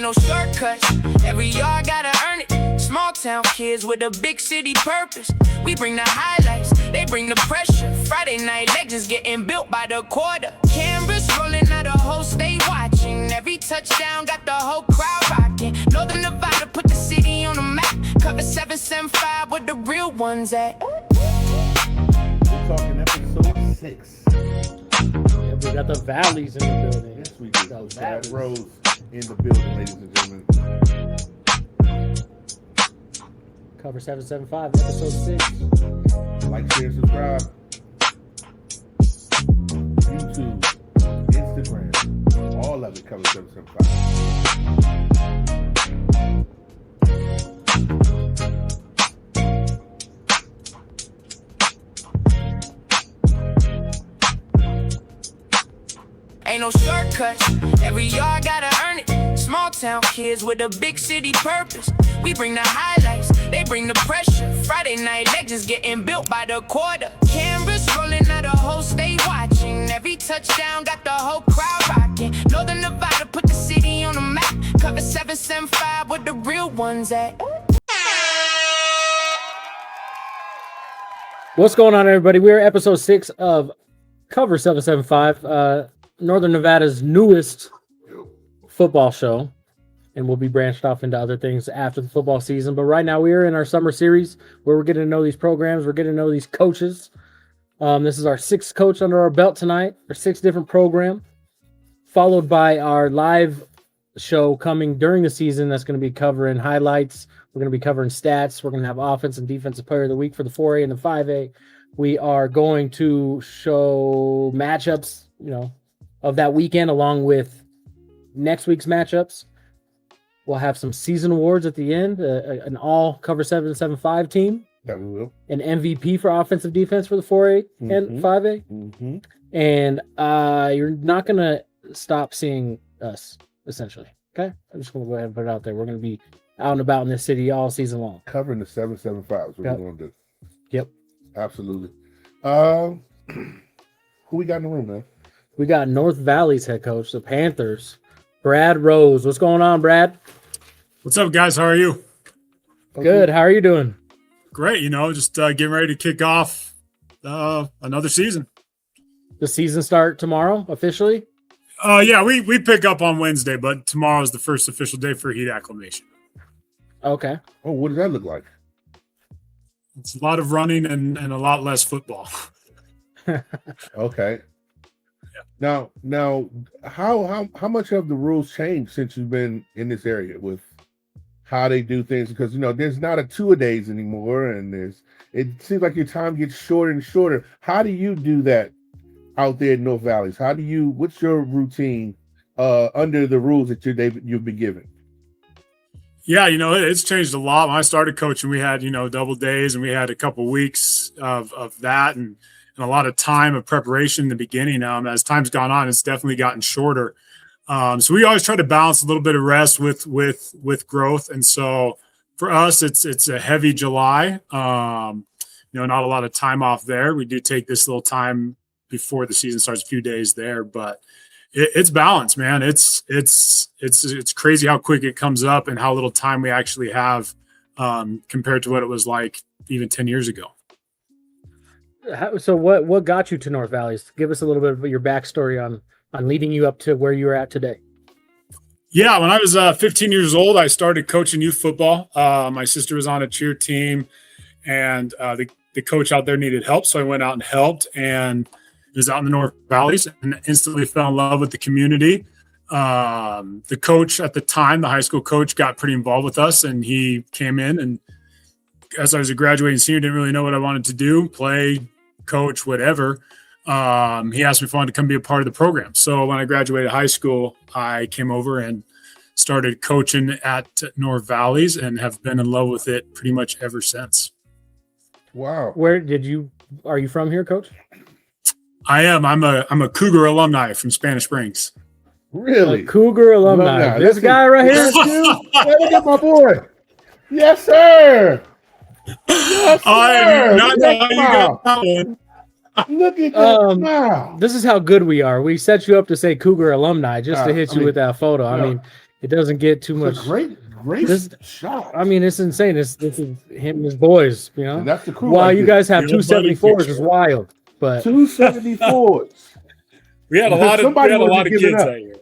no shortcuts. Every yard gotta earn it. Small town kids with a big city purpose. We bring the highlights, they bring the pressure. Friday night legends getting built by the quarter. Cameras rolling out, the whole state watching. Every touchdown got the whole crowd rocking. Northern Nevada put the city on the map. Cover775 where the real ones at. We're talking episode 6. Yeah, we got the valleys in the building. Yes, we do. Brad Rose in the building, ladies and gentlemen. Cover775, episode 6. Like, share, subscribe. YouTube, Instagram, all of it, Cover775. Ain't no shortcuts, every yard gotta earn it. Small town kids with a big city purpose. We bring the highlights, they bring the pressure. Friday night legends getting built by the quarter. Cameras rolling out, the whole state watching. Every touchdown got the whole crowd rocking. Northern Nevada put the city on the map. Cover775 where the real ones at. What's going on, everybody? We're episode 6 of Cover775, Northern Nevada's newest football show, and we'll be branched off into other things after the football season. But right now we are in our summer series where we're getting to know these programs, we're getting to know these coaches. This is our 6th coach under our belt tonight, our 6th different program, followed by our live show coming during the season that's going to be covering highlights. We're going to be covering stats. We're going to have offense and defensive player of the week for the 4A and the 5A. We are going to show matchups, of that weekend along with next week's matchups. We'll have some season awards at the end, an all Cover775 team. That we will. An MVP for offensive defense for the 4A and 5A. Mm-hmm. And you're not going to stop seeing us, essentially. Okay? I'm just going to go ahead and put it out there. We're going to be out and about in this city all season long. Covering the 775 is what Yep. we're going to do. Yep. Absolutely. Who we got in the room, man? We got North Valley's head coach, the Panthers, Brad Rose. What's going on, Brad? What's up, guys? How are you? Good. How are you doing? Great. Just getting ready to kick off another season. The season start tomorrow, officially? Yeah, we pick up on Wednesday, but tomorrow is the first official day for heat acclimation. Okay. Oh, what does that look like? It's a lot of running and a lot less football. Okay. Now, how much have the rules changed since you've been in this area with how they do things? Because there's not a 2-a-days anymore, and it seems like your time gets shorter and shorter. How do you do that out there in North Valleys? What's your routine under the rules that you've been given? Yeah, it's changed a lot. When I started coaching, we had double days, and we had a couple weeks of that, and a lot of time of preparation in the beginning. As time's gone on, it's definitely gotten shorter. So we always try to balance a little bit of rest with growth. And so for us, it's a heavy July. Not a lot of time off there. We do take this little time before the season starts, a few days there, but it's balanced, man. It's crazy how quick it comes up and how little time we actually have compared to what it was like even 10 years ago. So what got you to North Valleys? Give us a little bit of your backstory on leading you up to where you're at today. Yeah, when I was 15 years old, I started coaching youth football. My sister was on a cheer team, and the coach out there needed help, so I went out and helped, and was out in the North Valleys and instantly fell in love with the community. The coach at the time, the high school coach, got pretty involved with us, and he came in, and as I was a graduating senior, didn't really know what I wanted to do, play, coach, whatever. He asked me if I wanted to come be a part of the program. So when I graduated high school, I came over and started coaching at North Valleys and have been in love with it pretty much ever since. Wow. Are you from here, Coach? I am. I'm a Cougar alumni from Spanish Springs. Really? A Cougar alumni. This guy right here? Hey, look at my boy. Yes, sir. Yes, sir. I not know how you got that one. Look at that smile. This is how good we are. We set you up to say Cougar alumni just to hit you with that photo. I mean, It doesn't get too It's much. a great This- shot. I mean, it's insane. This is him and his boys. You know, And that's the crew. while right you there. guys have The old buddy 274s is picture. wild, but 274s. We had a lot of Somebody wasn't kids giving up. that year.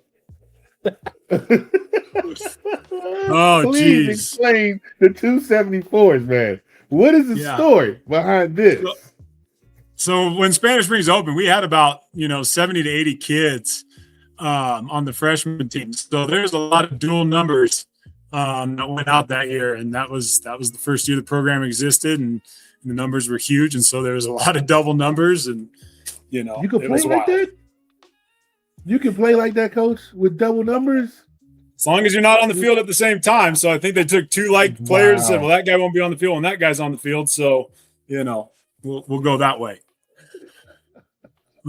Oh, Please geez. explain the 274s, man. What is the Yeah. story behind this? So when Spanish Springs opened, we had about 70 to 80 kids on the freshman team. So there's a lot of dual numbers that went out that year, and that was the first year the program existed, and the numbers were huge, and so there was a lot of double numbers, and You can it play was like wild. that? You can play like that, Coach, with double numbers? As long as you're not on the field at the same time. So I think they took two players and said, well, that guy won't be on the field, and that guy's on the field, so we'll go that way.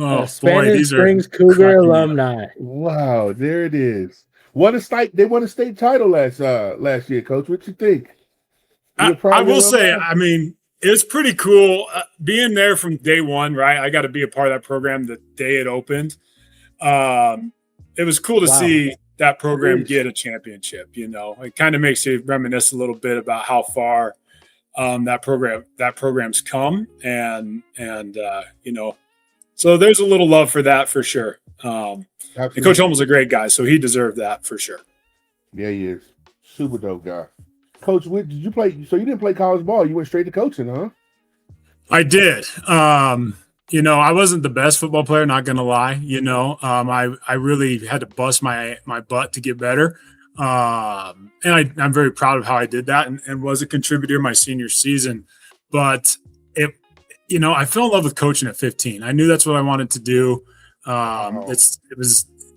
Oh, Spanish Springs Cougar alumni. Wow, there it is. They won a state title last year, Coach. What you think? I will say, I mean, it's pretty cool being there from day one, right? I got to be a part of that program the day it opened. It was cool to see that program get a championship. It kind of makes you reminisce a little bit about how far that program's come, and so there's a little love for that for sure. And Coach Holmes is a great guy, so he deserved that for sure. Yeah, he is. Super dope guy. Coach, did you play? So you didn't play college ball. You went straight to coaching, huh? I did. I wasn't the best football player, not going to lie. I really had to bust my butt to get better. And I'm very proud of how I did that and was a contributor my senior season. But I fell in love with coaching at 15. I knew that's what I wanted to do.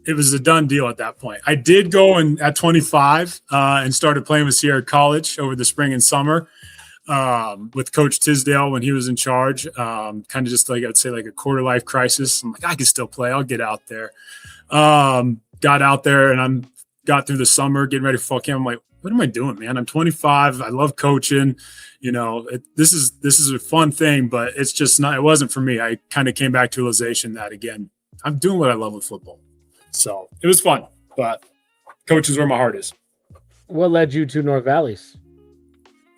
It was a done deal at that point. I did go at 25 and started playing with Sierra College over the spring and summer with Coach Tisdale when he was in charge. Kind of just I'd say a quarter life crisis. I'm like, I can still play. I'll get out there. Got out there and got through the summer getting ready for fall camp. I'm like, what am I doing, man? I'm 25. I love coaching. This is a fun thing, but it's just not. It wasn't for me. I kind of came back to realization that again, I'm doing what I love with football. So it was fun, but coaching is where my heart is. What led you to North Valleys?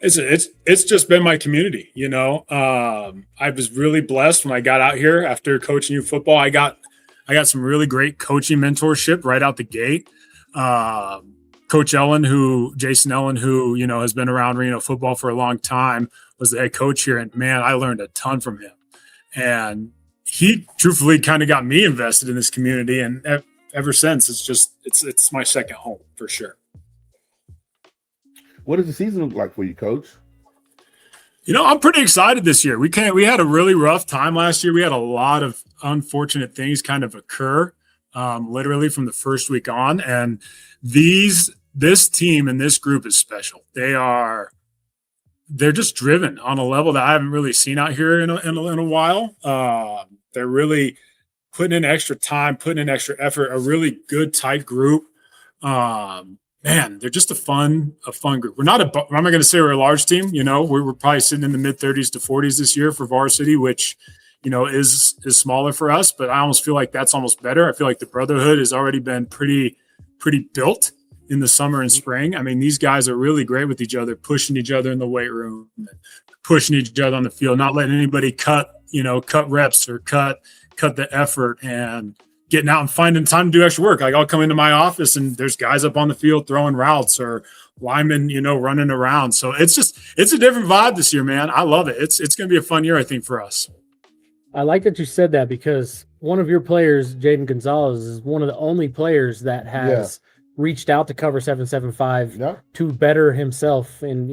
It's just been my community. I was really blessed when I got out here after coaching youth football. I got some really great coaching mentorship right out the gate. Coach Jason Ellen, who has been around Reno football for a long time, was the head coach here, and man, I learned a ton from him. And he truthfully kind of got me invested in this community, and ever since, it's my second home for sure. What does the season look like for you, Coach? I'm pretty excited this year. We had a really rough time last year. We had a lot of unfortunate things kind of occur, literally from the first week on, and this team and this group is special. They're just driven on a level that I haven't really seen out here in a while. They're really putting in extra time, putting in extra effort, a really good, tight group. Man, they're just a fun group. I'm not going to say we're a large team. We're probably sitting in the mid 30s to 40s this year for varsity, which, is smaller for us, but I almost feel like that's almost better. I feel like the brotherhood has already been pretty built in the summer and spring. I mean, these guys are really great with each other, pushing each other in the weight room, pushing each other on the field, not letting anybody cut reps or cut the effort, and getting out and finding time to do extra work. Like I'll come into my office and there's guys up on the field throwing routes or linemen, running around. So it's a different vibe this year, man. I love it. It's going to be a fun year, I think, for us. I like that you said that because one of your players, Jaden Gonzalez, is one of the only players that has reached out to Cover775 to better himself and,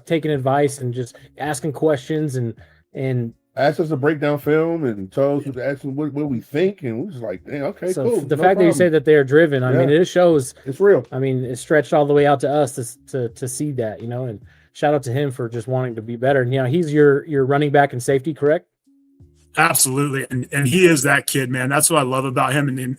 taking advice and just asking questions and asked us to break down film and told us to ask us what we think, and we're just like, "Dang, okay, so cool." The fact that you say that they are driven, I mean, it shows it's real. I mean, it stretched all the way out to us to see that, and shout out to him for just wanting to be better. And he's your running back and safety, correct? Absolutely, and he is that kid, man. That's what I love about him. And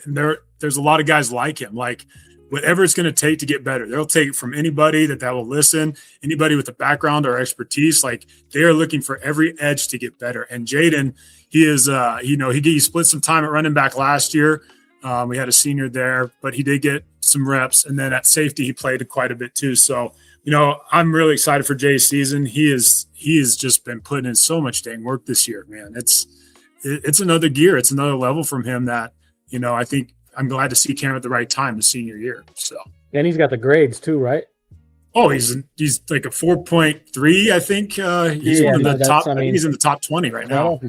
there's a lot of guys like him. Like whatever it's going to take to get better, they'll take it from anybody that will listen, anybody with a background or expertise. Like they are looking for every edge to get better. And Jaden, he is, he split some time at running back last year. We had a senior there, but he did get some reps. And then at safety, he played quite a bit too. So, I'm really excited for Jay's season. He has just been putting in so much dang work this year, man. It's another gear. It's another level from him that, I think I'm glad to see Cam at the right time, his senior year. So, and he's got the grades too, right? Oh, he's like a 4.3, I think. He's one of the top. I think he's in the top 20 right now.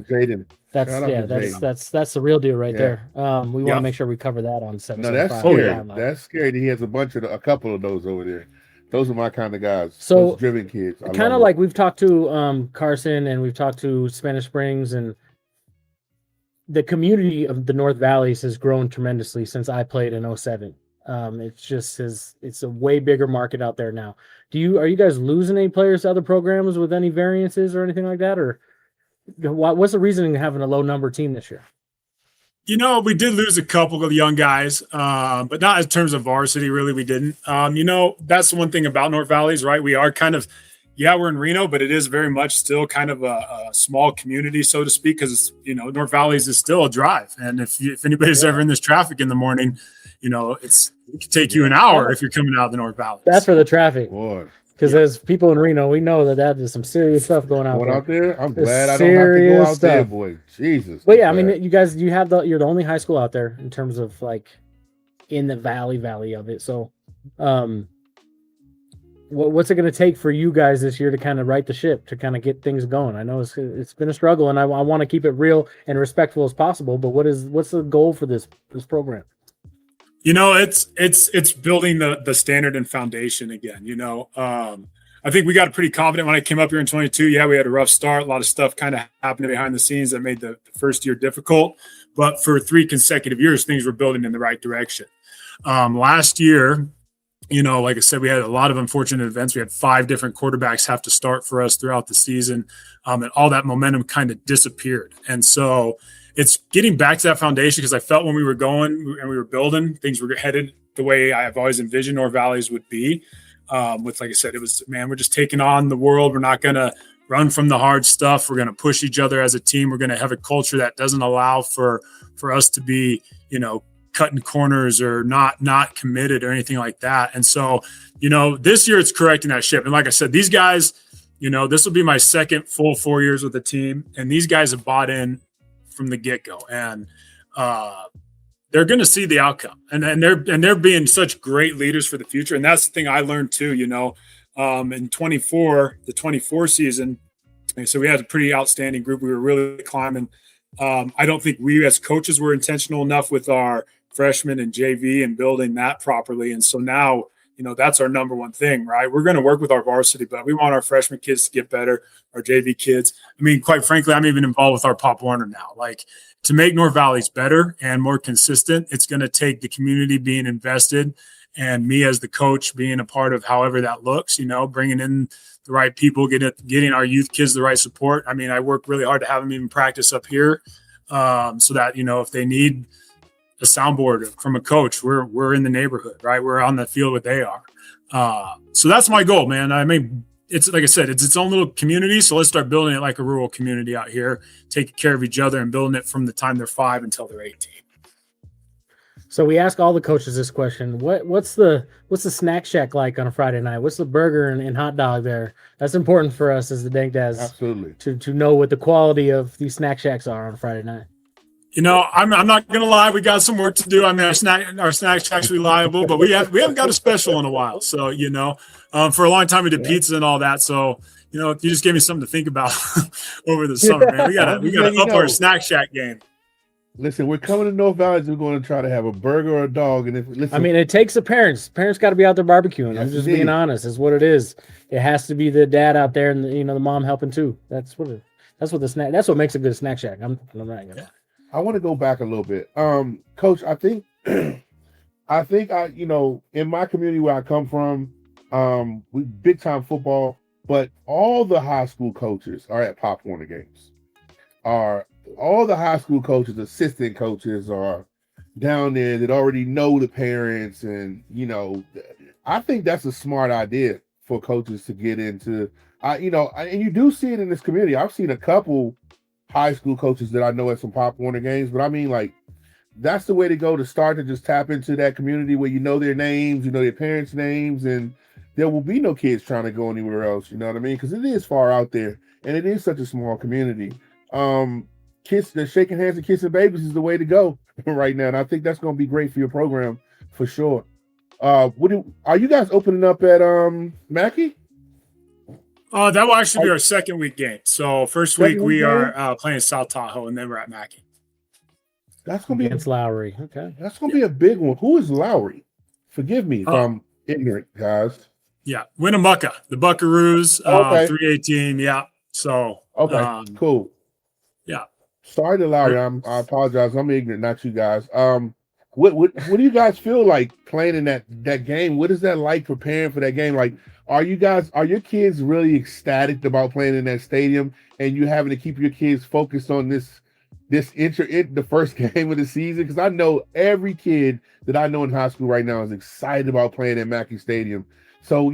That's the real deal right there. We want to make sure we cover that on 775. No, that's scary. That's scary. He has a couple of those over there. Those are my kind of guys. So those driven kids. Kind of like we've talked to Carson and we've talked to Spanish Springs, and the community of the North Valleys has grown tremendously since I played in 07. It's a way bigger market out there now. Are you guys losing any players to other programs with any variances or anything like that? Or what's the reasoning of having a low number team this year? We did lose a couple of young guys, but not in terms of varsity, really, we didn't. That's the one thing about North Valleys, right? We are kind of, we're in Reno, but it is very much still kind of a small community, so to speak, because, North Valleys is still a drive. And if anybody's ever in this traffic in the morning, it could take you an hour if you're coming out of the North Valley. That's for the traffic. Boy. Because as people in Reno, we know that is some serious stuff going on. Out there? I'm glad I don't have to go out there, boy. Jesus. But yeah, I mean, you guys, you're the only high school out there in terms of like in the valley of it. So, what's it going to take for you guys this year to kind of right the ship, to kind of get things going? I know it's been a struggle, and I want to keep it real and respectful as possible. But what's the goal for this program? It's building the standard and foundation again. I think we got pretty confident when I came up here in 22. Yeah, we had a rough start. A lot of stuff kind of happened behind the scenes that made the first year difficult. But for 3 consecutive years, things were building in the right direction. Last year, like I said, we had a lot of unfortunate events. We had 5 different quarterbacks have to start for us throughout the season, and all that momentum kind of disappeared. And so it's getting back to that foundation, because I felt when we were going and we were building, things were headed the way I've always envisioned North Valleys would be. Like I said, it was, man, we're just taking on the world. We're not going to run from the hard stuff. We're going to push each other as a team. We're going to have a culture that doesn't allow for us to be, cutting corners or not committed or anything like that. And so, this year it's correcting that ship. And like I said, these guys, this will be my second full 4 years with the team, and these guys have bought in from the get-go, and they're going to see the outcome, and they're being such great leaders for the future. And that's the thing I learned too, in the 24 season. So we had a pretty outstanding group. We were really climbing. I don't think we as coaches were intentional enough with our freshmen and JV and building that properly. And so now, that's our number one thing, right? We're going to work with our varsity, but we want our freshman kids to get better, our JV kids. I mean, quite frankly, I'm even involved with our Pop Warner now. Like, to make North Valleys better and more consistent, it's going to take the community being invested and me as the coach being a part of however that looks, bringing in the right people, getting our youth kids the right support. I mean, I work really hard to have them even practice up here, so that, if they need a soundboard from a coach, we're in the neighborhood, right? We're on the field where they are. So that's my goal, man. I mean, it's like I said, it's its own little community. So let's start building it like a rural community out here, taking care of each other and building it from the time they're 5 until they're 18. So we ask all the coaches this question: what's the snack shack like on a Friday night? What's the burger and hot dog there? That's important for us as the Dank Dads, absolutely, to know what the quality of these snack shacks are on a Friday night. I'm not gonna lie, we got some work to do. I mean, our snack shack's reliable, but we haven't got a special in a while. So for a long time we did pizza and all that. So you just gave me something to think about over the summer, man. We gotta up our snack shack game. Listen, we're coming to North Valleys. We're going to try to have a burger or a dog. And it takes the parents. Parents got to be out there barbecuing. Yes, I'm just being honest. Is what it is. It has to be the dad out there and the mom helping too. That's what makes a good snack shack. I'm not gonna lie. I want to go back a little bit, Coach. I think in my community where I come from, we big time football, but all the high school coaches are at Pop Warner games. All the high school coaches, assistant coaches are down there that already know the parents. And, I think that's a smart idea for coaches to get into, and you do see it in this community. I've seen a couple high school coaches that I know at some Pop Warner games, but I mean, like, that's the way to go to start to just tap into that community where you know their names, you know their parents' names, and there will be no kids trying to go anywhere else. You know what I mean? Because it is far out there, and it is such a small community. They're shaking hands and kissing babies is the way to go right now, and I think that's going to be great for your program for sure. Are you guys opening up at Mackey? That will actually be our second week game. So first week we are playing South Tahoe, and then we're at Mackey. That's going to be against Lowry. Okay, that's going to be a big one. Who is Lowry? Forgive me if I'm ignorant, guys. Yeah, Winnemucca, the Buckaroos, 3A team. Yeah, so cool. Yeah, sorry to Lowry. I apologize. I'm ignorant, not you guys. What do you guys feel like playing in that game? What is that like preparing for that game? Like, are your kids really ecstatic about playing in that stadium, and you having to keep your kids focused on the first game of the season? Because I know every kid that I know in high school right now is excited about playing at Mackey Stadium. So,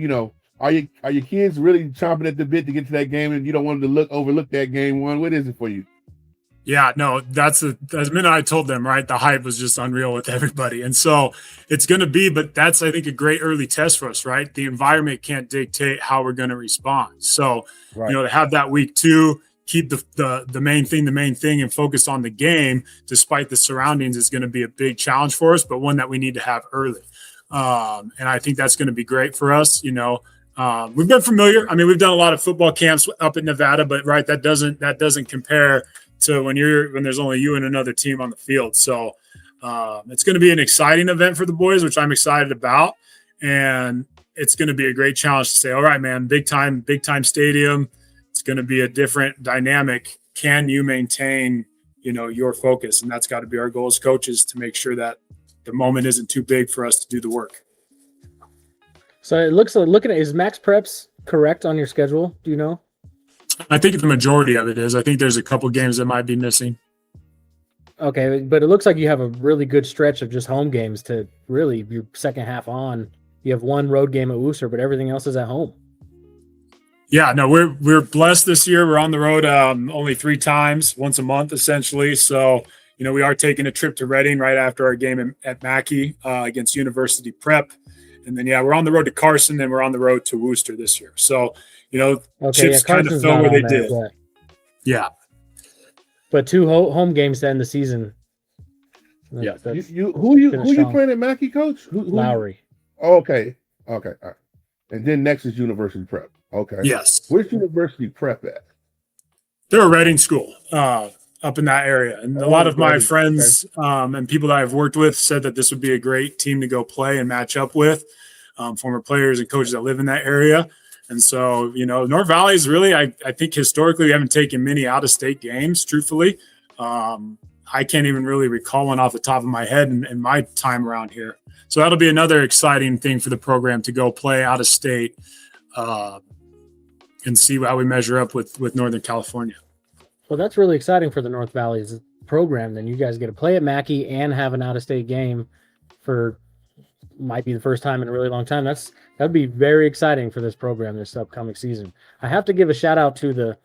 are your kids really chomping at the bit to get to that game, and you don't want them to overlook that game one? What is it for you? Yeah, no, as the minute I told them, right, the hype was just unreal with everybody. And so it's going to be, but that's, I think, a great early test for us, right? The environment can't dictate how we're going to respond. So, to have that week 2, keep the main thing and focus on the game despite the surroundings is going to be a big challenge for us, but one that we need to have early. And I think that's going to be great for us. We've been familiar. I mean, we've done a lot of football camps up in Nevada, but that doesn't compare to when there's only you and another team on the field. So it's going to be an exciting event for the boys, which I'm excited about. And it's going to be a great challenge to say, all right, man, big time stadium. It's going to be a different dynamic. Can you maintain, your focus? And that's got to be our goal as coaches, to make sure that the moment isn't too big for us to do the work. So it looks like, looking at, is Max Preps correct on your schedule? Do you know? I think the majority of it is. I think there's a couple games that might be missing. Okay, but it looks like you have a really good stretch of just home games to really your second half on. You have one road game at Worcester, but everything else is at home. Yeah, no, we're blessed this year. We're on the road only 3 times, once a month essentially. So, we are taking a trip to Reading right after our game at Mackey against University Prep. And then, we're on the road to Carson, and we're on the road to Worcester this year. So, chips kind of fell where they did. Yeah. But 2 home games to end the season. Yeah. Who you playing at Mackey, Coach? Who? Lowry. Okay. All right. And then next is University Prep. Okay. Yes. Where's University Prep at? They're a Reading school up in that area. And a lot of my friends and people that I've worked with said that this would be a great team to go play and match up with, former players and coaches that live in that area. And so, North Valley is really, I think historically we haven't taken many out-of-state games, truthfully. I can't even really recall one off the top of my head in my time around here. So that'll be another exciting thing for the program to go play out-of-state and see how we measure up with Northern California. Well, that's really exciting for the North Valley's program. Then you guys get to play at Mackey and have an out-of-state game for might be the first time in a really long time. That'd be very exciting for this program this upcoming season. I have to give a shout out to the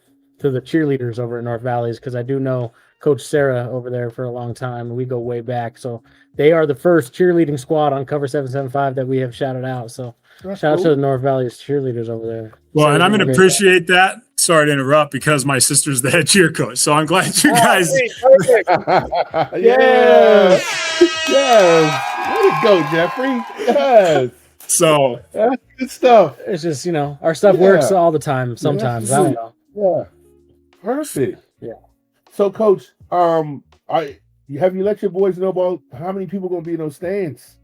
cheerleaders over at North Valley's, because I do know Coach Sarah over there for a long time. We go way back. So they are the first cheerleading squad on Cover 775 that we have shouted out. So shout out to the North Valley's cheerleaders over there. Well, and I'm going to appreciate that. Sorry to interrupt, because my sister's the head cheer coach. So I'm glad you guys. Yes. Way to go, Jeffrey. Yes. So that's good stuff. It's just, our stuff works all the time sometimes. I don't know. Yeah. Perfect. Yeah. So, Coach, have you let your boys know about how many people are going to be in those stands?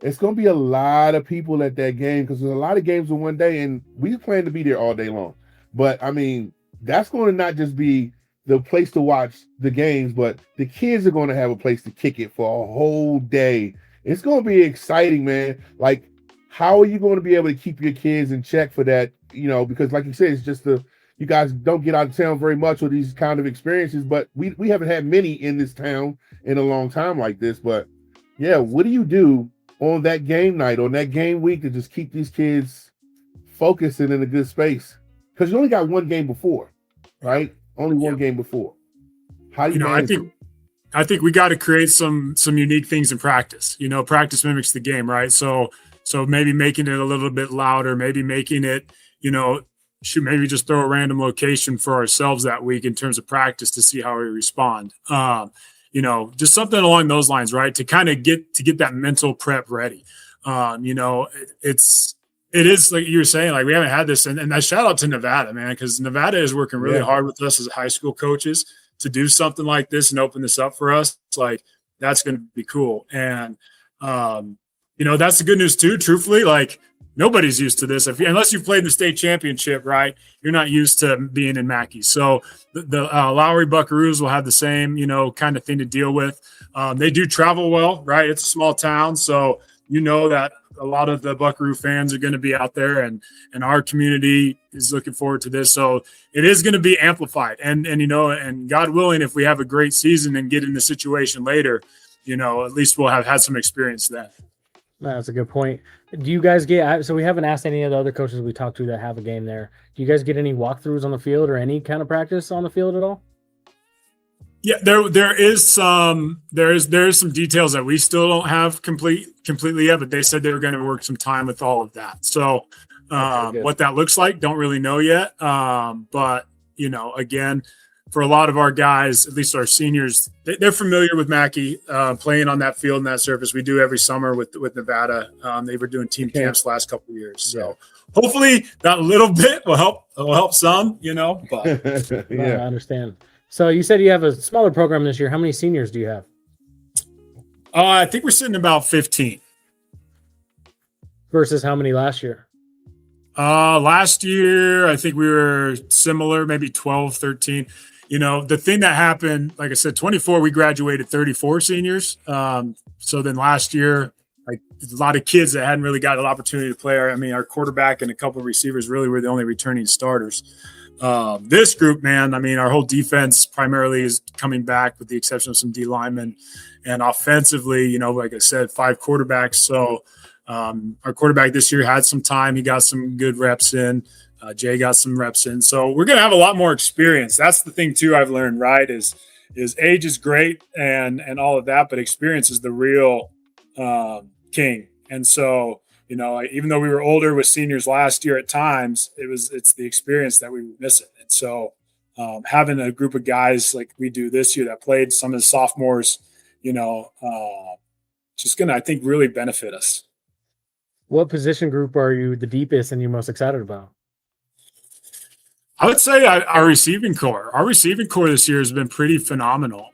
It's going to be a lot of people at that game, because there's a lot of games in one day, and we plan to be there all day long. But, I mean, that's going to not just be the place to watch the games, but the kids are going to have a place to kick it for a whole day. It's going to be exciting, man. Like, how are you going to be able to keep your kids in check for that? Because like you said, it's just you guys don't get out of town very much with these kind of experiences, but we haven't had many in this town in a long time like this. But yeah, what do you do on that game night, on that game week, to just keep these kids focused and in a good space? Because you only got one game before, right? Only one game before. How do you manage I think we got to create some unique things in practice. Practice mimics the game, right? So maybe making it a little bit louder, maybe making it, should maybe just throw a random location for ourselves that week in terms of practice to see how we respond. Just something along those lines, right? To kind of get that mental prep ready. It is like you were saying, like we haven't had this, and I shout out to Nevada, man, because Nevada is working really hard with us as high school coaches to do something like this and open this up for us. It's like, that's going to be cool. And, that's the good news too, truthfully, like nobody's used to this. Unless you've played in the state championship, right, you're not used to being in Mackey. So the Lowry Buckaroos will have the same, kind of thing to deal with. They do travel well, right? It's a small town. So, that a lot of the Buckaroo fans are going to be out there, and our community is looking forward to this. So it is going to be amplified. And God willing, if we have a great season and get in the situation later, at least we'll have had some experience then. That's a good point. Do you guys so we haven't asked any of the other coaches we talked to that have a game there. Do you guys get any walkthroughs on the field or any kind of practice on the field at all? Yeah, there is some details that we still don't have completely yet, but they said they were going to work some time with all of that. So what that looks like, don't really know yet. But again, for a lot of our guys, at least our seniors, they're familiar with Mackey playing on that field and that surface. We do every summer with Nevada. They were doing team camps the last couple of years. So hopefully that little bit will help some, but I understand. So you said you have a smaller program this year. How many seniors do you have? I think we're sitting about 15. Versus how many last year? Last year, I think we were similar, maybe 12, 13. The thing that happened, like I said, 24, we graduated 34 seniors. So then last year, like a lot of kids that hadn't really got an opportunity to play. Our quarterback and a couple of receivers really were the only returning starters. This group, man, our whole defense primarily is coming back with the exception of some D linemen, and offensively, like I said, 5 quarterbacks. So, our quarterback this year had some time. He got some good reps in. Jay got some reps in. So we're going to have a lot more experience. That's the thing too, I've learned, right? Is age is great and all of that, but experience is the real, king. And so, even though we were older with seniors last year at times, it's the experience that we were missing. And so having a group of guys like we do this year that played some of the sophomores, just going to, I think, really benefit us. What position group are you the deepest and you're most excited about? I would say our receiving core. Our receiving core this year has been pretty phenomenal.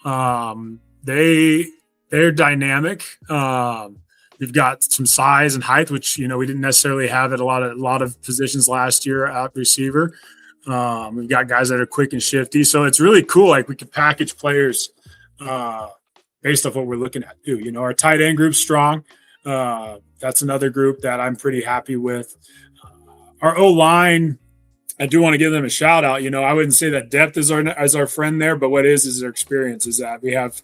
They're dynamic. We've got some size and height, which we didn't necessarily have at a lot of positions last year at receiver. We've got guys that are quick and shifty, so it's really cool. Like we can package players based off what we're looking at too. Our tight end group's strong. That's another group that I'm pretty happy with. Our O-line, I do want to give them a shout out. I wouldn't say that depth is our friend there, but what is their experience is that we have.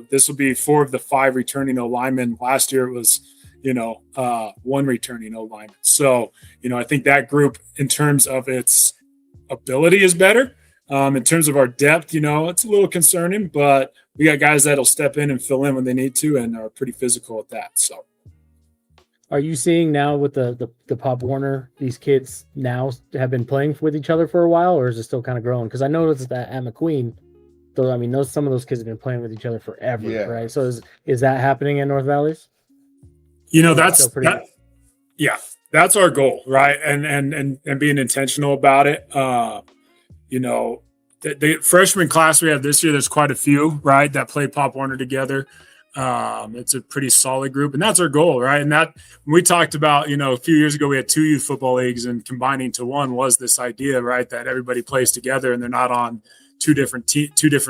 This will be 4 of the 5 returning O-linemen. Last year it was, 1 returning O-lineman. So, I think that group in terms of its ability is better. In terms of our depth, it's a little concerning, but we got guys that'll step in and fill in when they need to and are pretty physical at that. So. Are you seeing now with the Pop Warner, these kids now have been playing with each other for a while, or is it still kind of growing? Because I noticed that at McQueen, some of those kids have been playing with each other forever, right? So is that happening in North Valleys? That's our goal, right? And being intentional about it. The freshman class we have this year, there's quite a few, right, that play Pop Warner together. It's a pretty solid group, and that's our goal, right? And that when we talked about, a few years ago, we had 2 youth football leagues, and combining to one was this idea, right, that everybody plays together and they're not on two different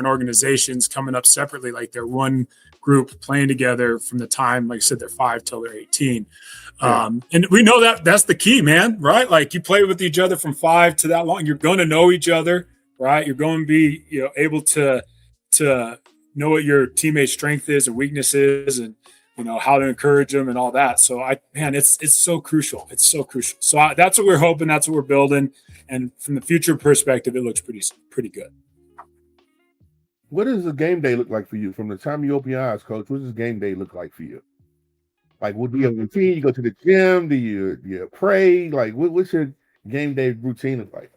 organizations coming up separately. Like they're one group playing together from the time, like I said, they're 5 till they're 18. And we know that that's the key, man, right? Like you play with each other from 5 to that long, you're going to know each other, right? You're going to be, able to know what your teammate's strength is and weakness is, and how to encourage them and all that. So it's so crucial. It's so crucial. So that's what we're hoping. That's what we're building. And from the future perspective, it looks pretty good. what does a game day look like for you? From the time you open your eyes, Coach, what does game day look like for you? Like, what do you have a routine? You go to the gym? Do you pray? Like, what's your game day routine look like?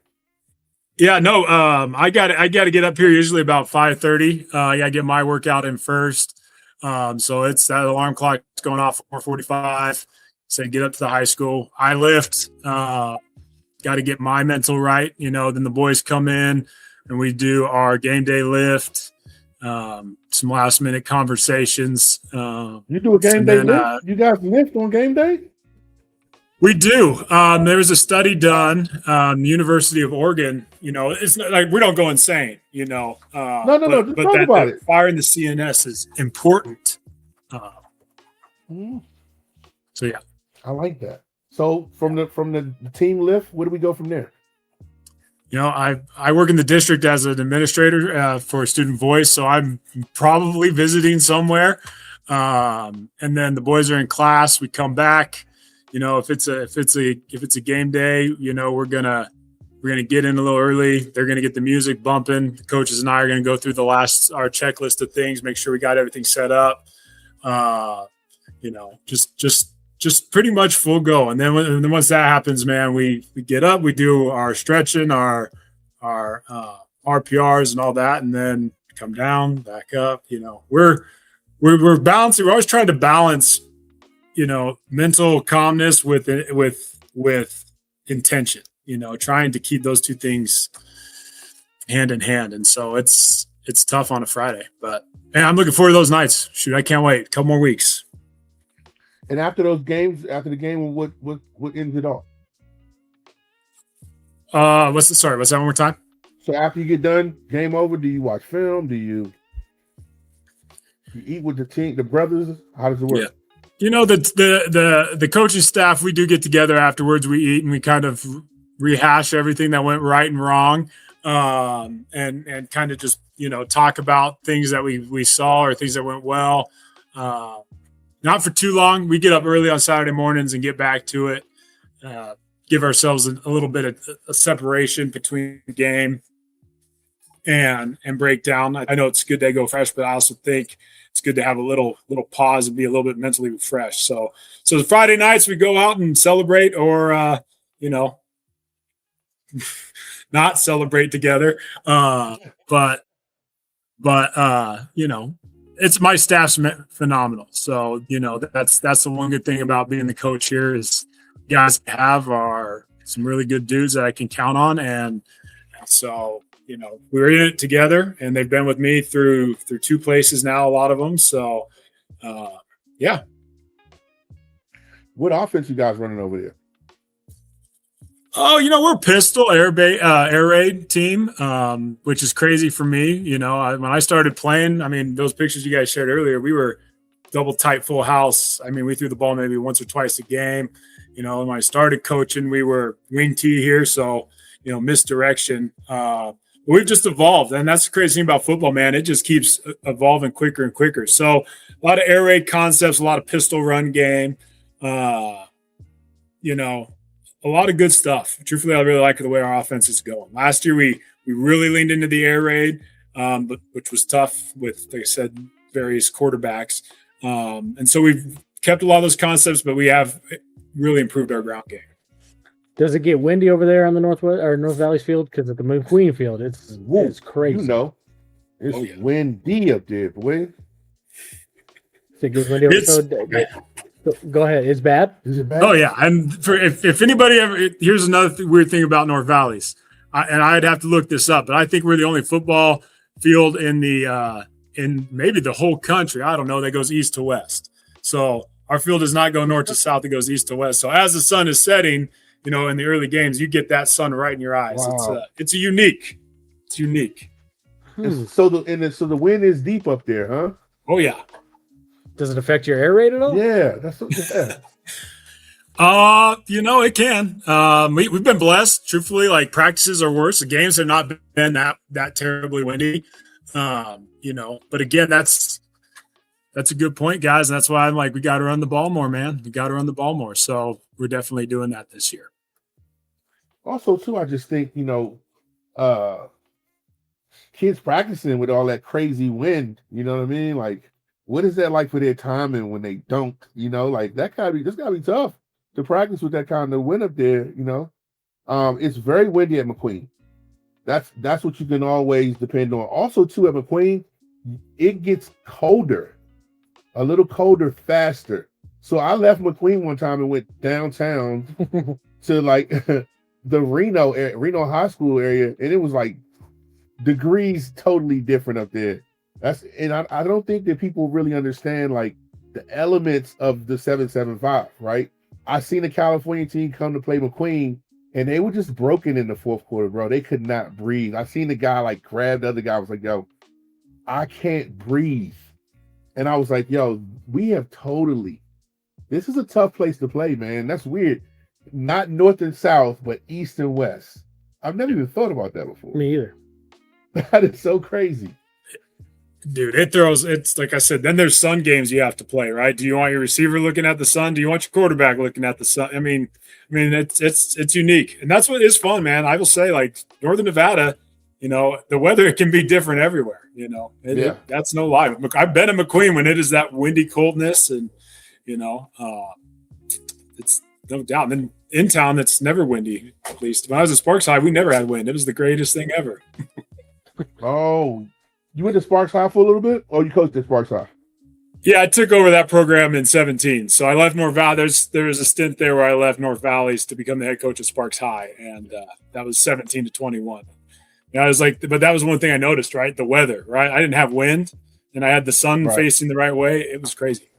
Yeah, no, I got to get up here usually about 5:30. I got to get my workout in first. So it's that alarm clock going off 4:45. Say get up to the high school. I lift. Got to get my mental right. Then the boys come in and we do our game day lift. Some last minute conversations. You do a game day lift? You guys lift on game day? We do. There was a study done, University of Oregon. It's not like we don't go insane. No. But talk about it. Firing the CNS is important. So yeah, I like that. So from the team lift, where do we go from there? I work in the district as an administrator for Student Voice, so I'm probably visiting somewhere. And then the boys are in class. We come back. If it's a game day, we're gonna get in a little early. They're gonna get the music bumping. The coaches and I are gonna go through our checklist of things, make sure we got everything set up. Just pretty much full go. And then once that happens, man, we get up, we do our stretching, our RPRs and all that, and then come down, back up. We're balancing. We're always trying to balance, mental calmness with intention. Trying to keep those two things hand in hand. And so it's tough on a Friday, but man, I'm looking forward to those nights. Shoot, I can't wait. A couple more weeks. And after those games, after the game, what ends it off? What's that one more time? So after you get done, game over, do you watch film? Do you eat with the team, the brothers? How does it work? Yeah. The coaching staff, we do get together afterwards. We eat and we kind of rehash everything that went right and wrong. And kind of just, talk about things that we saw or things that went well. Not for too long. We get up early on Saturday mornings and get back to it. Give ourselves a little bit of a separation between the game and break down. I know it's good to go fresh, but I also think it's good to have a little pause and be a little bit mentally refreshed. So the Friday nights we go out and celebrate, or not celebrate together. But it's my staff's phenomenal. So, that's the one good thing about being the coach here is guys are some really good dudes that I can count on. And so, we're in it together and they've been with me through two places now, a lot of them. So, yeah. What offense you guys running over there? Oh, we're a pistol air raid team, which is crazy for me. When I started playing, those pictures you guys shared earlier, we were double tight full house. We threw the ball maybe once or twice a game. When I started coaching, we were wing T here. So, misdirection. We've just evolved. And that's the crazy thing about football, man. It just keeps evolving quicker and quicker. So a lot of air raid concepts, a lot of pistol run game, a lot of good stuff. Truthfully, I really like the way our offense is going. Last year, we really leaned into the air raid, but which was tough with, like I said, various quarterbacks. And so we've kept a lot of those concepts, but we have really improved our ground game. Does it get windy over there on the North Valley's field? Because at the McQueen field, it's crazy. It's windy up there, boy. It gets windy over Go ahead. It's bad. Is it bad? Oh yeah, and if anybody ever, here's another weird thing about North Valleys, and I'd have to look this up, but I think we're the only football field in maybe the whole country. I don't know, that goes east to west. So our field does not go north to south; it goes east to west. So as the sun is setting, in the early games, you get that sun right in your eyes. Wow. It's unique. It's unique. So the wind is deep up there, huh? Oh yeah. Does it affect your air raid at all? Yeah, that's what. Yeah. It can. We've been blessed. Truthfully, like practices are worse. The games have not been that terribly windy. But again, that's a good point, guys, and that's why I'm like, we got to run the ball more, man. We got to run the ball more. So we're definitely doing that this year. Also, too, I just think kids practicing with all that crazy wind. You know what I mean? Like, what is that like for their timing when they dunk? You know, like this gotta be tough to practice with that kind of wind up there. You know, it's very windy at McQueen. That's what you can always depend on. Also, too, at McQueen, it gets colder, a little colder faster. So I left McQueen one time and went downtown to like the Reno High School area, and it was like degrees totally different up there. I don't think that people really understand like the elements of the 775, right? I seen a California team come to play McQueen, and they were just broken in the fourth quarter, bro. They could not breathe. I seen the guy like grab the other guy. I was like, yo, I can't breathe. And I was like, yo, this is a tough place to play, man. That's weird. Not north and south, but east and west. I've never even thought about that before. Me either. That is so crazy. Dude, it's like I said, then there's sun games you have to play, right? Do you want your receiver looking at the sun? Do you want your quarterback looking at the sun? I mean, it's unique. And that's what is fun, man. I will say, like, Northern Nevada, you know, the weather can be different everywhere, you know. That's no lie. I've been in McQueen when it is that windy coldness, and, you know, it's no doubt. And then in town, it's never windy, at least. When I was at Sparks High, we never had wind. It was the greatest thing ever. Oh, you went to Sparks High for a little bit, or you coached at Sparks High? Yeah, I took over that program in 2017. So I left North Valley. There was a stint there where I left North Valleys to become the head coach at Sparks High, and that was 17 to 21. Yeah, I was like, but that was one thing I noticed, right? The weather, right? I didn't have wind, and I had the sun facing the right way. It was crazy.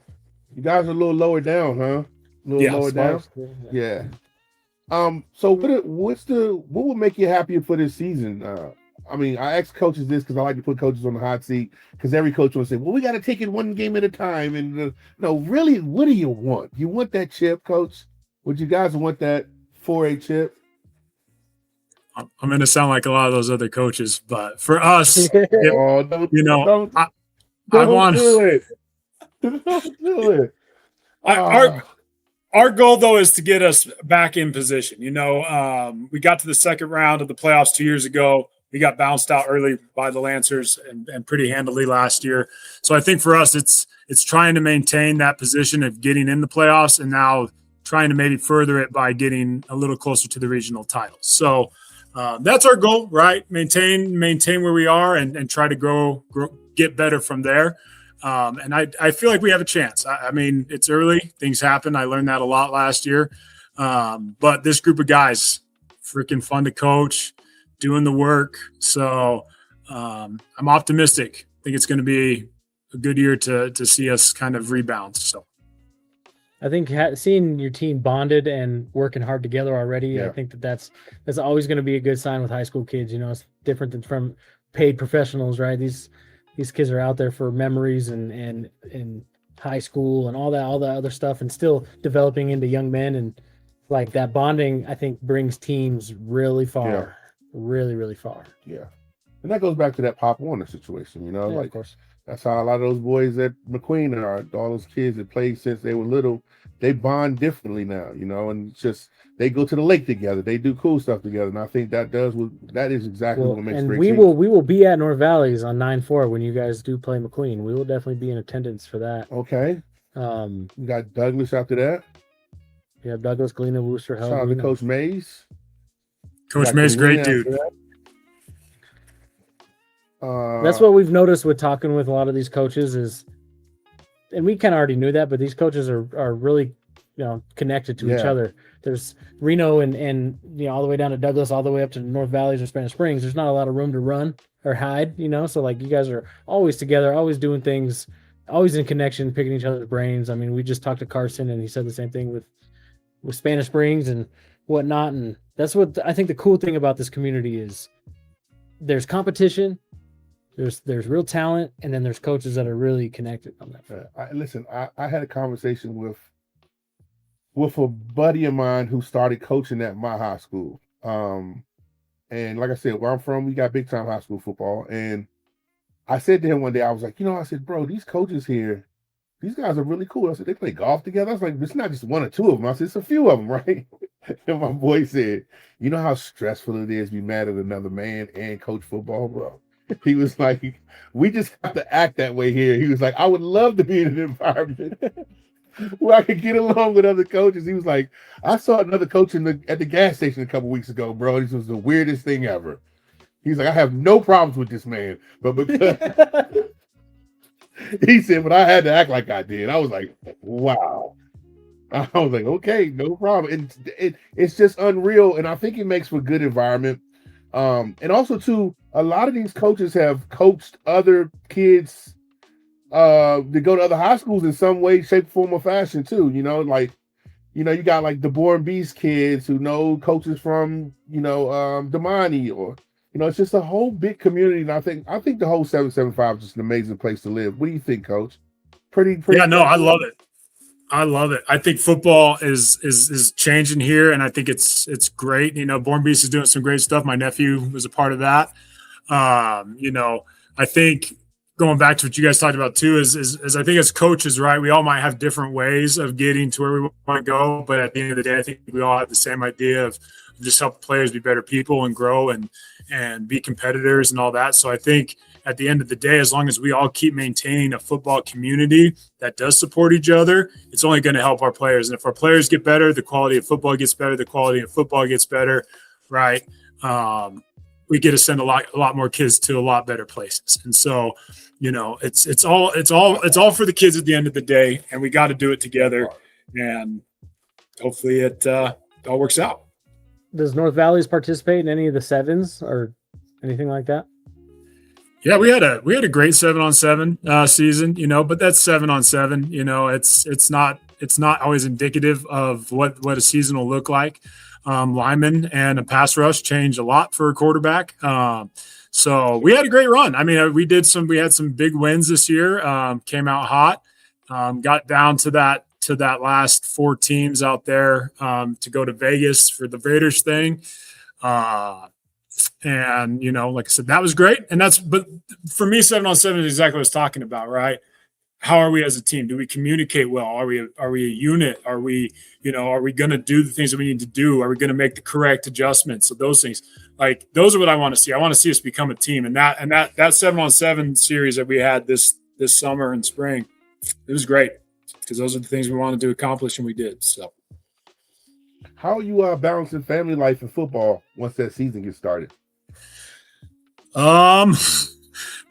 You guys are a little lower down, huh? Lower down. Yeah. So what would make you happier for this season? I mean, I ask coaches this because I like to put coaches on the hot seat, because every coach will say, well, we got to take it one game at a time. And no, really, what do you want? You want that chip, coach? Would you guys want that 4A chip? I'm going to sound like a lot of those other coaches, but for us, don't do it. Don't do it. Our goal, though, is to get us back in position. You know, we got to the second round of the playoffs 2 years ago. We got bounced out early by the Lancers and pretty handily last year. So I think for us, it's trying to maintain that position of getting in the playoffs, and now trying to maybe further it by getting a little closer to the regional titles. So that's our goal, right? Maintain where we are and try to grow, get better from there. And I feel like we have a chance. I mean, it's early. Things happen. I learned that a lot last year. But this group of guys, freaking fun to coach, doing the work. So I'm optimistic. I think it's going to be a good year to see us kind of rebound. So I think seeing your team bonded and working hard together already, I think that's always going to be a good sign with high school kids. You know, it's different than from paid professionals, right? These kids are out there for memories and high school and all that other stuff, and still developing into young men. And like that bonding, I think brings teams really far, really, really far. Yeah. And that goes back to that Pop Warner situation, you know, like, of course. That's how a lot of those boys at McQueen are, all those kids that played since they were little, they bond differently now, you know, and it's just, they go to the lake together. They do cool stuff together. And I think that is exactly what makes great teams. We will be at North Valleys on 9-4 when you guys do play McQueen. We will definitely be in attendance for that. Okay. You got Douglas after that. Yeah, Douglas, Galena, Wooster, Shout out to Coach Mays. Coach Mays, great dude. That's what we've noticed with talking with a lot of these coaches is, and we kind of already knew that, but these coaches are really, you know, connected to each other. There's Reno and you know, all the way down to Douglas, all the way up to North Valleys or Spanish Springs. There's not a lot of room to run or hide, you know. So like you guys are always together, always doing things, always in connection, picking each other's brains. I mean, we just talked to Carson and he said the same thing with Spanish Springs and whatnot. And that's what I think the cool thing about this community is. There's competition. There's real talent, and then there's coaches that are really connected on that. I had a conversation with a buddy of mine who started coaching at my high school. And like I said, where I'm from, we got big time high school football. And I said to him one day, I was like, I said, bro, these coaches here, these guys are really cool. I said, they play golf together. I was like, it's not just one or two of them. I said, it's a few of them, right? And my boy said, you know how stressful it is to be mad at another man and coach football, bro? He was like, we just have to act that way here. He was like, I would love to be in an environment where I could get along with other coaches. He was like, I saw another coach at the gas station a couple weeks ago, bro. This was the weirdest thing ever. He's like, I have no problems with this man, but because he said, but I had to act like I did. I was like, wow. I was like, okay, no problem. And it's just unreal. And I think it makes for a good environment. And also too, a lot of these coaches have coached other kids to go to other high schools in some way, shape, form, or fashion too. You got like the Born Beast kids who know coaches from, Damani, or, it's just a whole big community. And I think the whole 775 is just an amazing place to live. What do you think, Coach? Pretty. Yeah, no, I love it. I love it. I think football is changing here, and I think it's great. Born Beast is doing some great stuff. My nephew was a part of that. I think going back to what you guys talked about too is I think as coaches, right, we all might have different ways of getting to where we want to go, but at the end of the day, I think we all have the same idea of just help players be better people and grow and be competitors and all that. So I think at the end of the day, as long as we all keep maintaining a football community that does support each other, it's only going to help our players. And if our players get better, the quality of football gets better, the quality of football gets better, right? We get to send a lot more kids to a lot better places. And so, it's all for the kids at the end of the day, and we got to do it together. And hopefully it all works out. Does North Valleys participate in any of the sevens or anything like that? Yeah, we had a great 7-on-7 season, but that's 7-on-7. It's not always indicative of what a season will look like. Linemen and a pass rush change a lot for a quarterback. So we had a great run. I mean, we had some big wins this year. Came out hot. Got down to that last 4 teams out there to go to Vegas for the Raiders thing. And, like I said, that was great. But for me, 7-on-7 is exactly what I was talking about, right? How are we as a team? Do we communicate well? Are we a unit? Are we going to do the things that we need to do? Are we going to make the correct adjustments? So those things, like, those are what I want to see. I want to see us become a team. And that 7-on-7 series that we had this summer and spring, it was great because those are the things we wanted to accomplish, and we did. So. How are you balancing family life and football once that season gets started?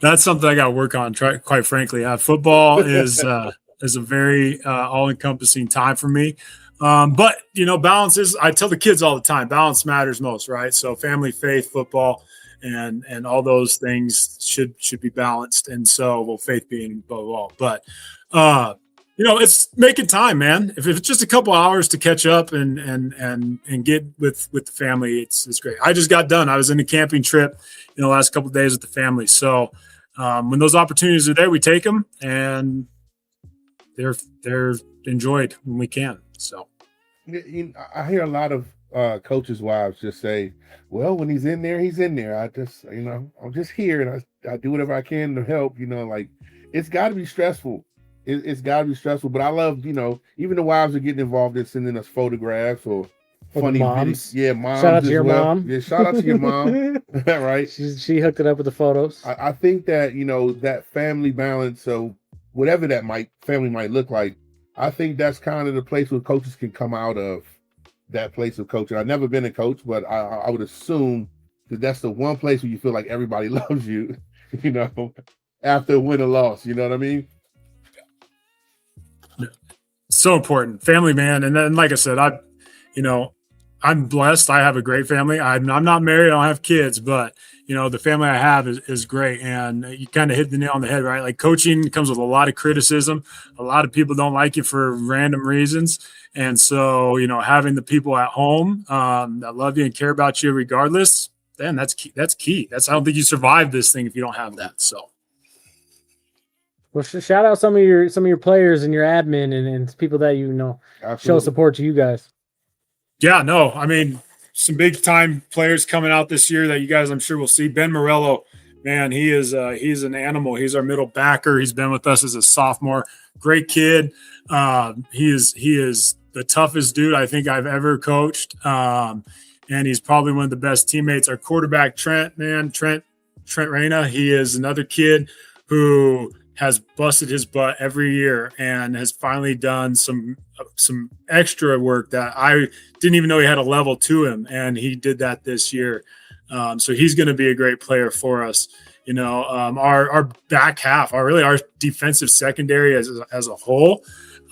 That's something I got to work on. Quite frankly, football is a very all-encompassing time for me. But balance is. I tell the kids all the time, balance matters most, right? So family, faith, football, and all those things should be balanced. And so, faith being above all. But it's making time, man. If it's just a couple hours to catch up and get with the family, it's great. I just got done. I was in a camping trip, last couple of days with the family. So when those opportunities are there, we take them, and they're enjoyed when we can. So I hear a lot of coaches' wives just say, "Well, when he's in there, he's in there. I just, I'm just here, and I do whatever I can to help." Like, it's got to be stressful. It's got to be stressful, but I love, even the wives are getting involved in sending us photographs or funny moms. videos. Yeah, moms. Shout out to your mom. Yeah, shout out to your mom. Right? She hooked it up with the photos. I think that, that family balance, so whatever that family might look like, I think that's kind of the place where coaches can come out of that place of coaching. I've never been a coach, but I would assume that that's the one place where you feel like everybody loves you, after a win or loss. You know what I mean? So important, family, man. And then, like I said, I'm blessed. I have a great family. I'm not married. I don't have kids, but the family I have is great. And you kind of hit the nail on the head, right? Like, coaching comes with a lot of criticism. A lot of people don't like you for random reasons. And so, having the people at home that love you and care about you regardless, then that's key. That's key. I don't think you survive this thing if you don't have that. So. Well, shout out some of your players and your admin and people that Absolutely. show support to you guys. Yeah, no, I mean, some big time players coming out this year that you guys, I'm sure, will see. Ben Morello, man, he's an animal. He's our middle backer. He's been with us as a sophomore. Great kid. He is the toughest dude I think I've ever coached. And he's probably one of the best teammates. Our quarterback, Trent, Trent Reyna. He is another kid who has busted his butt every year and has finally done some extra work that I didn't even know he had a level to him, and he did that this year. So he's going to be a great player for us. Our back half, our defensive secondary as a whole.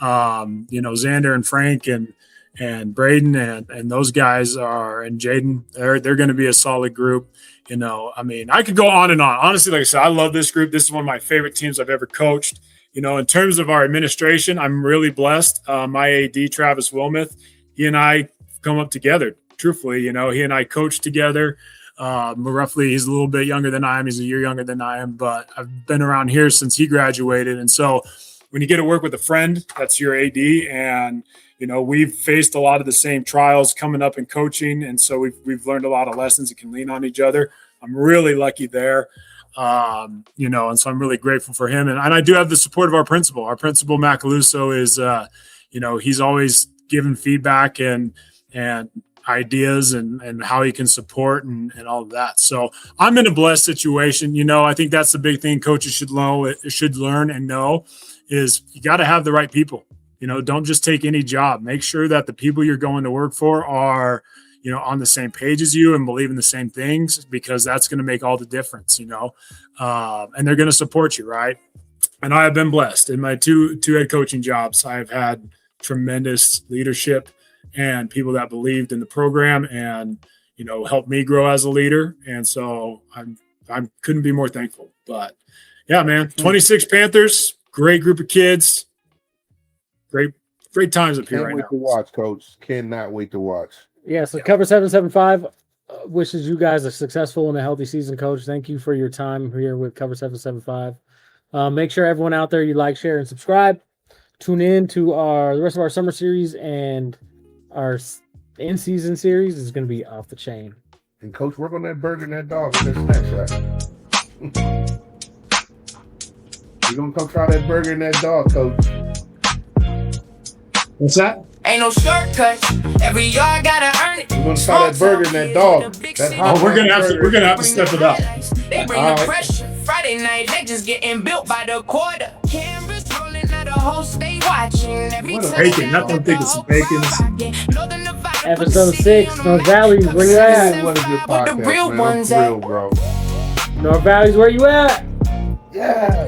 Xander and Frank and Braden and those guys and Jaden, they're going to be a solid group. I could go on and on. Honestly, like I said, I love this group. This is one of my favorite teams I've ever coached. In terms of our administration, I'm really blessed. My AD, Travis Wilmoth, he and I come up together. Truthfully, he and I coach together. He's a little bit younger than I am. He's a year younger than I am, but I've been around here since he graduated. And so when you get to work with a friend, that's your AD. And, we've faced a lot of the same trials coming up in coaching. And so we've learned a lot of lessons and can lean on each other. I'm really lucky there. And so I'm really grateful for him. And I do have the support of our principal. Our principal, Macaluso, is, he's always given feedback and ideas and how he can support and all of that. So I'm in a blessed situation. I think that's the big thing coaches should learn and know is you got to have the right people. Don't just take any job. Make sure that the people you're going to work for are, on the same page as you and believe in the same things, because that's going to make all the difference, and they're going to support you. Right. And I have been blessed in my two head coaching jobs. I've had tremendous leadership and people that believed in the program and, helped me grow as a leader. And so I couldn't be more thankful. But yeah, man, 26 Panthers, great group of kids. Great times up here right now. Can't wait to watch, Coach. Cannot wait to watch. Yeah, so Cover775 wishes you guys a successful and a healthy season, Coach. Thank you for your time here with Cover775. Make sure everyone out there, you like, share, and subscribe. Tune in to the rest of our summer series, and our in-season series is going to be off the chain. And, Coach, work on that burger and that dog and that snack shot. You're going to come try that burger and that dog, Coach. What's that? Ain't no shortcut. Every yard gotta earn it. We're gonna try that burger and that dog. We're gonna have to step it up. They bring the pressure. Friday night, they just getting built by the quarter. Cameras rolling out, the whole state watching. Every bacon, nothing big as some bacon. Episode 6, North Valley, where you at? What a good podcast, the real man. ones Real, bro. North Valley's where you at? Yeah.